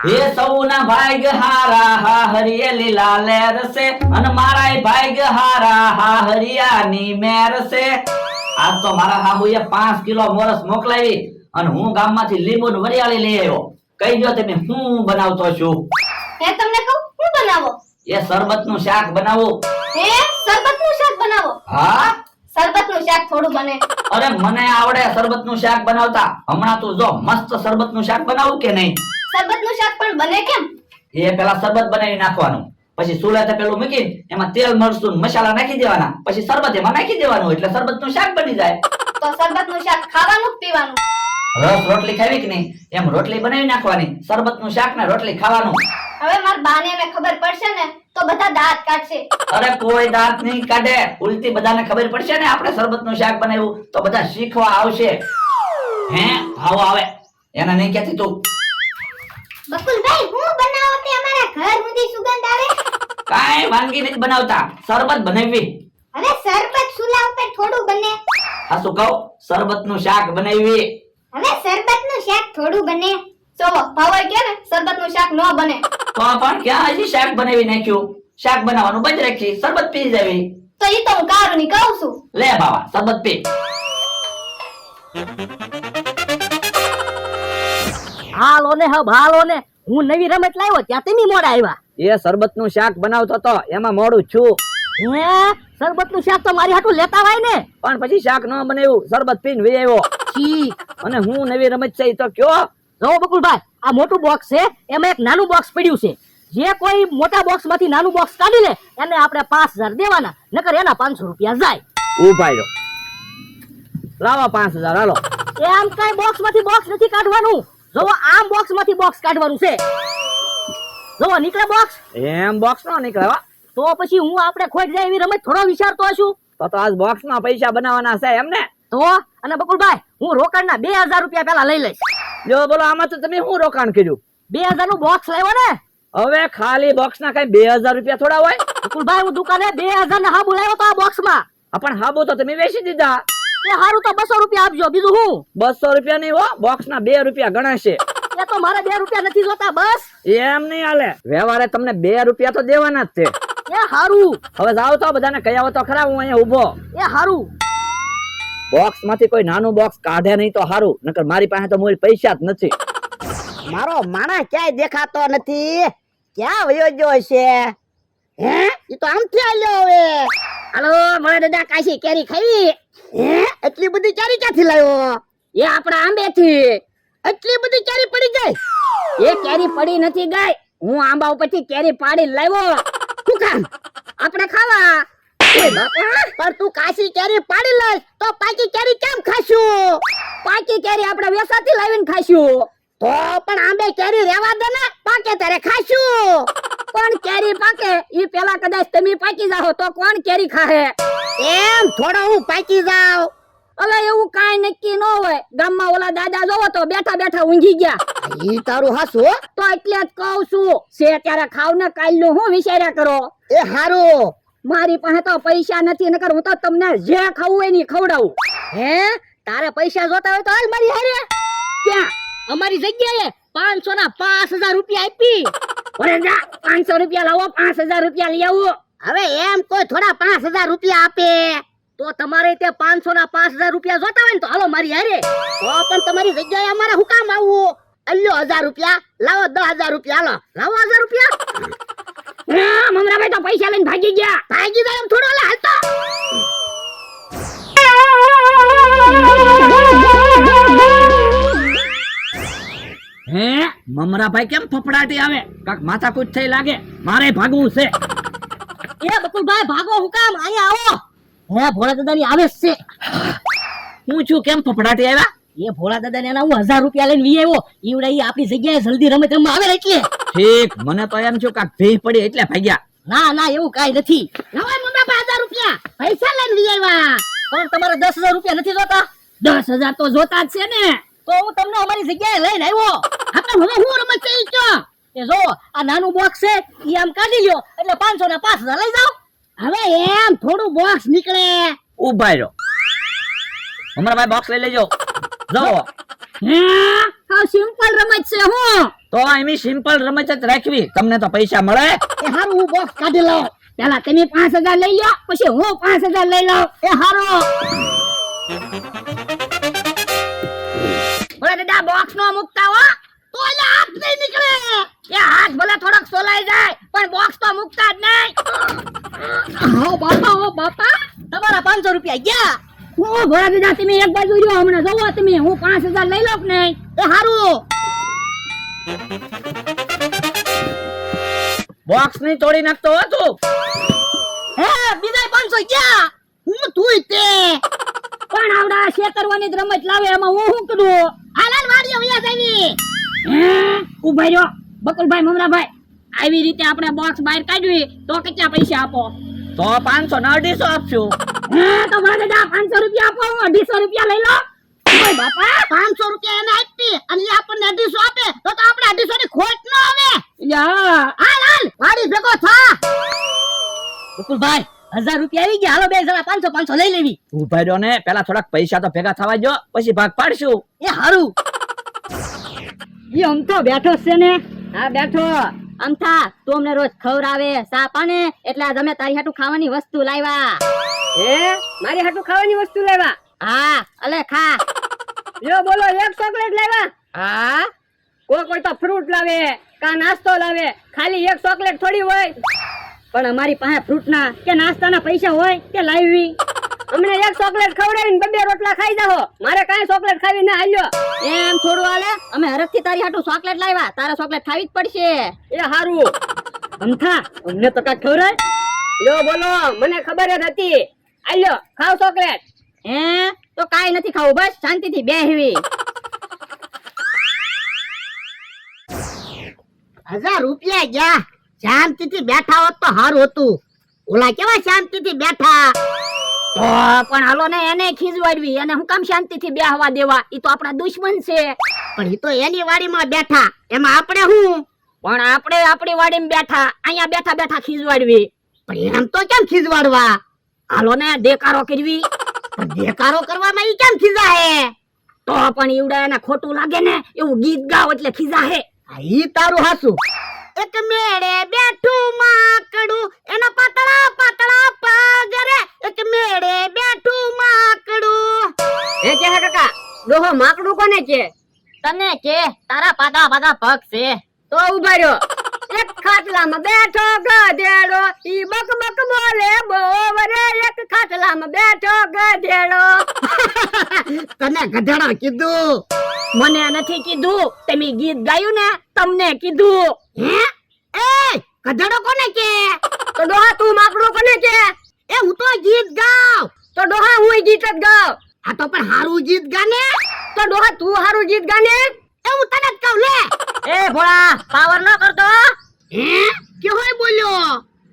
એ સૌના ભાગ હારા હા હરિયેલી લાલેર છે અને મારાય ભાગ હારા હા હરિયાની મેર છે. આજ તો મારા હાહુએ 5 કિલો મોરસ મોકલાવી અને હું ગામમાંથી લીંબુ ને વરિયાળી લઈ આવ્યો. કહી દો તમે હું બનાવતો છું. હે તમને કહું હું બનાવો? એ શરબતનું શાક બનાવું. હે શરબતનું શાક બનાવો? હા શરબતનું શાક થોડું બને. અરે મને આવડે શરબતનું શાક બનાવતા. હમણાં તું જો મસ્ત શરબતનું શાક બનાવું કે નહીં? શરબતનું શાક પણ બને કેમ? એ પેલા શરબત બનાવી નાખવાનું, પછી ચૂલે પેલું મૂકીને એમાં તેલ મરચું મસાલા નાખી દેવાના, પછી શરબત એમાં નાખી દેવાનું એટલે શરબતનું શાક બની જાય. તો શરબતનું શાક ખાવાનું કે પીવાનું? રસ રોટલી ખાવી કે નહીં એમ રોટલી બનાવી નાખવાની, શરબતનું શાક ને રોટલી ખાવાનું. હવે માર બાને ને ખબર પડશે ને તો બધા દાંત કાઢશે. અરે કોઈ દાંત નહીં કાઢે, ઉલટી બધાને ખબર પડશે ને આપણે શરબતનું શાક બનાવ્યું તો બધા શીખવા આવશે. હે આવો આવે એને નહીં કહેતી તું. બકુલભાઈ હું બનાવો તે અમારા ઘર સુધી સુગંધ આવે. કાઈ વાનગી નથી બનાવતા, શરબત બનાવી. હવે શરબત ચૂલા ઉપર થોડું બને. હા શું કહું, શરબતનું શાક બનાવી. હવે શરબતનું શાક થોડું બને. જોવો ભાવર કે ને શરબતનું શાક ન બને. તો પણ ક્યાં હજી શાક બનાવી નાખ્યું? શાક બનાવવાનું બંધ રાખી, શરબત પી જાવી. તો ઈ તો હું કારુની કહું છું. લે બાવા શરબત પી. હાલો ને હબ હાલો ને, હું નવી રમત લાવ્યો ત્યાં તમે મોડા આવ્યા. એ શરબતનું શાક બનાવતો તો એમાં મોડું છું. હે શરબતનું શાક તો મારી હાટું લેતા હોય ને. પણ પછી શાક ન બનાવ્યું, શરબત પીને વહી આવ્યો. છી અને હું નવી રમત છે ઈ તો કયો. જો બકુલભાઈ આ મોટું બોક્સ છે, એમાં એક નાનું બોક્સ પડ્યું છે. જે કોઈ મોટા બોક્સ માંથી નાનું બોક્સ કાઢી લે એને આપણે 5000 દેવાના, નકર એના 500 રૂપિયા જાય. ઉભા રહ્યો, લાવો 5000 હાલો. એમ કઈ બોક્સ માંથી બોક્સ નથી કાઢવાનું. જો આમ બોક્સ માંથી બોક્સ કાઢવાનું છે. જો નીકળે બોક્સ. એમ બોક્સ નો નીકળે હો. તો પછી હું આપણે ખોટ જાય એવી રમત થોડો વિચારતો છું. તો આજ બોક્સ માં પૈસા બનાવવાના છે એમ ને? તો અને બકુલભાઈ હું રોકડના 2000 રૂપિયા પેલા લઈ લઈશ. જો બોલો આમાં તો તમે શું રોકાણ કર્યું? 2000 નું બોક્સ લાવ્યો ને. હવે ખાલી બોક્સ ના કઈ 2000 રૂપિયા થોડા હોય? બકુલભાઈ હું દુકાને 2000 ના હાબુ લાવ્યો તો આ બોક્સ માં. પણ હાબુ તો તમે વેચી દીધા. એ હારું તો 200 રૂપિયા આપજો, બીજું હું. 200 રૂપિયા નહીં હો, બોક્સ ના 2 રૂપિયા ગણાશે. એ તો મારે 2 રૂપિયા નથી જોતા બસ. એમ નહીં હાલે, વ્યવહારે તમને 2 રૂપિયા તો દેવાના જ છે. એ હારું. હવે જાવ તો બધાને કહી આવો તો ખરા, હું અહીંયા ઉભો. એ હારું. બોક્સ માંથી કોઈ નાનું બોક્સ કાઢે નહીં તો હારું, નકર મારી પાસે તો મૂળ પૈસા જ નથી. મારો માણસ ક્યાંય દેખાતો નથી, ક્યાં વયો ગયો છે? હે ઈ તો આમથી આલ્યો હવે. હાલો મારા દાદા કાશી કેરી ખાવી? હે એટલી બધી કેરી ક્યાંથી લાવ્યો? એ આપણા આંબેથી. એટલી બધી કેરી પડી ગઈ? એ કેરી પડી નથી ગઈ, હું આંબા ઉપરથી કેરી પાડી લાવ્યો. શું કામ? આપણે ખાવા. એ બાપા પણ તું કાશી કેરી પાડી લઈશ તો પાકી કેરી કેમ ખાશું? પાકી કેરી આપણે વેસાથી લાવીને ખાશું. તો પણ આંબે કેરી રેવા દે ને, પાકે ત્યારે ખાશું. પણ કેરી પાકે ઈ પેલા કદાચ તમે પાકી જાઓ તો કોણ કેરી ખાહે? એમ થોડો હું પાકી જાવ. અલે એવું કાઈ નક્કી ન હોય. ગામમાં ઓલા દાદા જોવો તો બેઠા બેઠા ઊંઘી ગયા. ઈ તારું હાસુ તો એટલે જ કહું છું, સે ત્યારે ખાવ ને કાલનું હું વિચાર્યા કરો. એ હારું, મારી પાસે તો પૈસા નથી, નકર હું તો તમને જે ખાવું હોય ની ખવડાવું. હે તારે પૈસા જોતા હોય તો હાલ મારી હારે. ક્યાં? અમારી જગ્યાએ 500 ના 5000 રૂપિયા આપી. ઓરે જા 500 રૂપિયા લાવો, 5000 રૂપિયા લઈ આવો. હવે એમ કોઈ થોડા 5000 રૂપિયા આપે? તો તમારે તે 500 ના 5000 રૂપિયા જોતા હોય ને તો હાલો મારી હારે. તો પણ તમારી જગ્યાએ અમારે હું કામ આવવું? અલ્યો 1000 રૂપિયા લાવો, 10000 રૂપિયા હાલો. લાવો 1000 રૂપિયા. મમરાભાઈ તો પૈસા લઈને ભાગી ગયા. ભાગી જાય એમ થોડો લે હાલતો. હે મમરાભાઈ કેમ ફફડાટી આવે? કાક માથાકૂટ થઈ લાગે, મારે ભાગવું છે. એ બકુલભાઈ ભાગો, હું કામ? અહીંયા આવો. હે ભોળા દાદાની આવે જ છે. હું છું, કેમ ફફડાટી આવ્યા? એ ભોળા દાદાને એના હું 1000 રૂપિયા લઈને વી આવ્યો. ઈવડા ઈ આપણી જગ્યાએ જલ્દી રમત રમવા આવે એટલે. ઠીક, મને તો એમ છું કાક ભીહ પડી એટલે ભાગ્યા. ના ના એવું કાઈ નથી. લાવો મમરાભાઈ 1000 રૂપિયા પૈસા લઈને લઈ આવ્યા. પણ તમારે 10000 રૂપિયા નથી જોતા? 10000 તો જોતા જ છે ને. તો હું તમને અમારી જગ્યાએ લઈને આવ્યો. આપણે હવે હું રમત થઈ ગયો. એ જો આ નાનું બોક્સ છે, ઈ આમ કાઢી લ્યો એટલે 500 ના 5000 લઈ જાઓ. હવે એમ થોડું બોક્સ નીકળે. ઉભા રહ્યો, મમરાભાઈ બોક્સ લઈ લેજો. જો હે આ સિમ્પલ રમત છે. હું તો એમી સિમ્પલ રમત જ રાખવી, તમને તો પૈસા મળે. એ હારું હું બોક્સ કાઢી લઉં. પેલા તમે 5000 લઈ લો, પછી હું 5000 લઈ લઉં. એ હારું. ઓલા દાદા બોક્સ નો મુકતા હો, તો એટલે હાથ નહીં નીકળે. એ હાથ ભલે થોડોક સોલાઈ જાય, પણ બોક્સ તો મુકતા જ નહીં. હો બાપા તમારા 500 રૂપિયા ગયા. ઓ ભોળા દાદા તમે એક બાજુ રહ્યો, હમણાં જોવો તમે હું 5000 લઈ લઉં કે નહીં. એ હારું. બોક્સ ની તોડી નાખતો હો તું. હે બીજા 500 ગયા. હું તુંય તે પણ આવડા શેતરવાની જ રમત લાવે એમાં હું શું કરું. હાલાલ વાડીઓ વિયા જાવી. ઉભા રહ્યો બકુલભાઈ મમરાભાઈ, આવી રીતે આપણે બોક્સ બહાર કાઢવી તો કેટલા પૈસા આપો. તો 500 ના 250 આપશું. તો ભલા દાદા 500 રૂપિયા આપો, 250 રૂપિયા લઈ લો. ઓય બાપા 500 રૂપિયા એને આપી અને એ આપણને 250 આપે તો આપણે 250 ની ખોટ ન આવે. હાલ વાડી ભેગો થા. બકુલભાઈ 1000 રૂપિયા આવી ગયા, હાલો બે જણા 500 લઈ લેવી. ઉભા રહ્યો ને, પેલા થોડાક પૈસા તો ભેગા થવા જો, પછી ભાગ પાડશું. એ હારું. ઈ આમ તો બેઠો છે ને. હા બેઠો. અમથા તું અમને રોજ ખવરાવે સા પાને, એટલે આજ અમે તારી હાટુ ખાવાની વસ્તુ લાવ્યા. મારી હાટુ ખાવાની વસ્તુ લાવ્યા? હા અલે ખા. લ્યો બોલો, એક ચોકલેટ લાવ્યા? હા. કોઈ તો ફ્રૂટ લાવે કા નાસ્તો લાવે, ખાલી એક ચોકલેટ થોડી હોય. પણ અમારી પાસે ફ્રૂટ ના કે નાસ્તાના પૈસા હોય કે લાવી. અમને એક ચોકલેટ ખવડાવીને 2 રોટલા ખાઈ જાઓ, મારે કાંઈ ચોકલેટ ખાવી ના હાલ્યો. એમ થોડું હાલે, અમે હરખથી તારી હાટુ ચોકલેટ લાવ્યા, તારે ચોકલેટ ખાવી જ પડશે. એ હારું. અમથા અમને તો કાંઈ ખવડાય. લ્યો બોલો, મને ખબર જ હતી. આલ્યો ખાવ ચોકલેટ. તો કાંઈ નથી ખાવું, બસ શાંતિથી બેહવી. 1000 રૂપિયા ગયા, શાંતિથી બેઠા હોત તો સારું હતું. ઓલા કેવા શાંતિથી બેઠા. તો પણ હાલો ને એને ખીજવાડવી, અને હું કામ શાંતિથી બેહવા દેવા, ઈ તો આપણા દુશ્મન છે. પણ ઈ તો એની વાડીમાં બેઠા, એમાં આપણે શું? પણ આપણે આપણી વાડીમાં બેઠા, અહીંયા બેઠા બેઠા ખીજવાડવી. પણ એમ તો કેમ ખીજવાડવા? હાલો ને દેકારો કરવી. પણ દેકારો કરવામાં ઈ કેમ ખીજાહે? તો પણ ઈવડા એને ખોટું લાગે ને એવું ગીત ગાવ એટલે ખીજાહે. ઈ તારું હાસું. એક મેળે બેઠું માકડું, એના પાતળા પાતળા પગ રે. એક મેળે બેઠું માકડું. એ કે કાકા, ડોહો માકડું કોને કે? તને કે, તારા પાતળા પાતળા પગ છે. તો ઉભા રહ્યો. એક ખાટલામાં બેઠો ગધેડો, ઈ બક બક બોલે બોવ રે. એક ખાટલામાં બેઠો ગધેડો. તને ગધેડો કીધું? મને નથી કીધું, તમે ગીત ગાયું ને તમને કીધું. હે એ ગધેડો કોને કે? તો ડોહા તું માકડું કોને કે? એ હું તો ગીત ગાઉં. તો ડોહા હું ગીત જ ગાઉં. આ તો પણ હારું ગીત ગાને. તો ડોહા તું હારું ગીત ગાને. એ હું તને જ કહું લે. એ ભોળા પાવર ન કરતો. હે કેહોય બોલ્યો?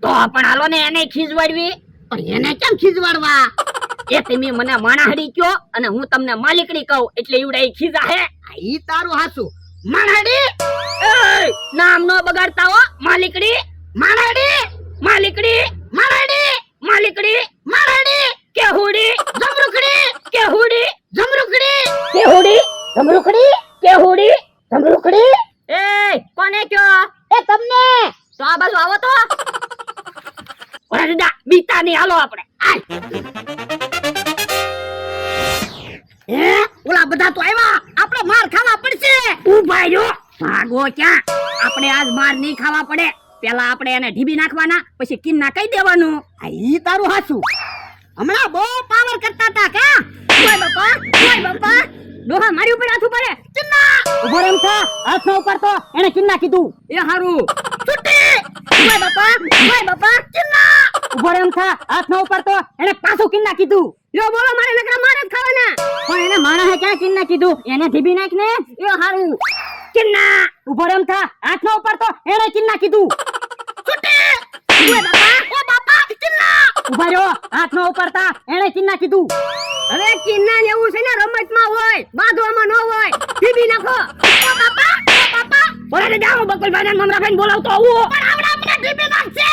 તો પણ હાલો ને એને ખીજવાડવી. પણ એને કેમ ખીજવાડવા? એ તમે મને માણાહડી કયો અને હું તમને માલિકડી કહું એટલે ઈવડા ઈ ખીજાહે. ઈ તારું હાસું. માણહડી એ નામ નો બગાડતા હો. માલિકડી માણહડી માલિકડી માણહડી માલિકડી માણહડી કેહુડી જમરૂખડી કેહુડી જમરૂખડી કેહુડી જમરૂખડી કેહુડી જમરૂખડી. એ કોને કયો? એ તમને. તો આ બાજુ આવો તો. ઓરા દાદા બીતા ની હાલો આપણે. હે ઓલા બધા તો આવ્યા, આપણે માર ખાવા પડશે. ઉભા રહ્યો. ભાગો ક્યાં? આપણે આજ માર નહીં ખાવા પડે. પેલા આપણે એને ઢીબી નાખવાના, પછી કિન્ના કહી દેવાનું. ઈ તારું હાસું. હમણાં બહુ પાવર કરતા હતા કા? ઓય બાપા, ઓય બાપા. ડોહા મારી ઉપર હાથ ઉપાડે. ચિન્ના ઉભો રમ થા. હાથ ન ઉપાડતો. એને કિન્ના કીધું. એ હારું. છૂટી. ઓય બાપા, ઓય બાપા. ચિન્ના ઉભો રમ થા. હાથ ન ઉપાડતો. એને પાછું કિન્ના કીધું. યો બોલો, મારે નકરા મારે જ ખાવાના. પણ એને માણસે ક્યાં કિન્ના કીધું? એને ઢીબી નાખ ને. યો હારું. કિન્ના. ઉભો રમ થા. હાથ ન ઉપાડતો. એને કિન્ના કીધું. છૂટી. ઓય બાપા, ઓ બાપા ચિન્ના. ઉભા રહ્યો. હાથ ન ઉપાડતા. એને કિન્ના કીધું. હવે કિન્ના એવું છે ને રમતમાં હોય, બાંધવામાં ન હોય. ઢીબી નાખો. ઓ બાપા બોલે જાઓ બકુલભાઈ ને મમરાભાઈ ને બોલાવતો આવો. પણ આવડા મને ટીપી નાખશે.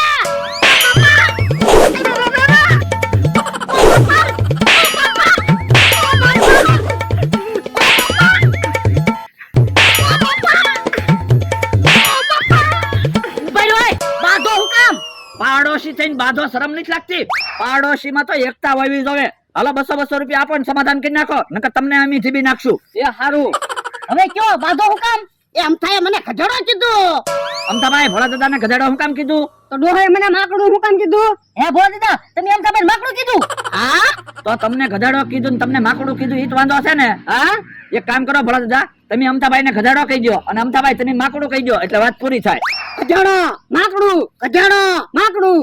બાંધો શરમ નથી લાગતી પાડોશીમાં તો એકતા હોવી જોવે હાલો 200 રૂપિયા આપો ને સમાધાન કરી નાખો નકર તમને અમે જીબી નાખશું એ હારું હવે કયો બાધો હું કામ એ અમથાએ મને ગધેડો કીધું. અમથાભાઈ ભોળા દાદાને ગધેડો હું કામ કીધું તો ડોહાએ મને માકડું હું કામ કીધું હે ભોળા દાદા તમે એમ ખબર માકડું કીધું હા તો તમને ગધેડો કીધું ને તમને માકડું કીધું ઈ જ વાંધો છે ને હા એક કામ કરો ભોળા દાદા તમે અમથાભાઈને ગધેડો કહી દો અને અમથાભાઈ તમે માકડું કહી દો એટલે વાત પૂરી થાય. ગધેડો માકડું ગધેડો માકડું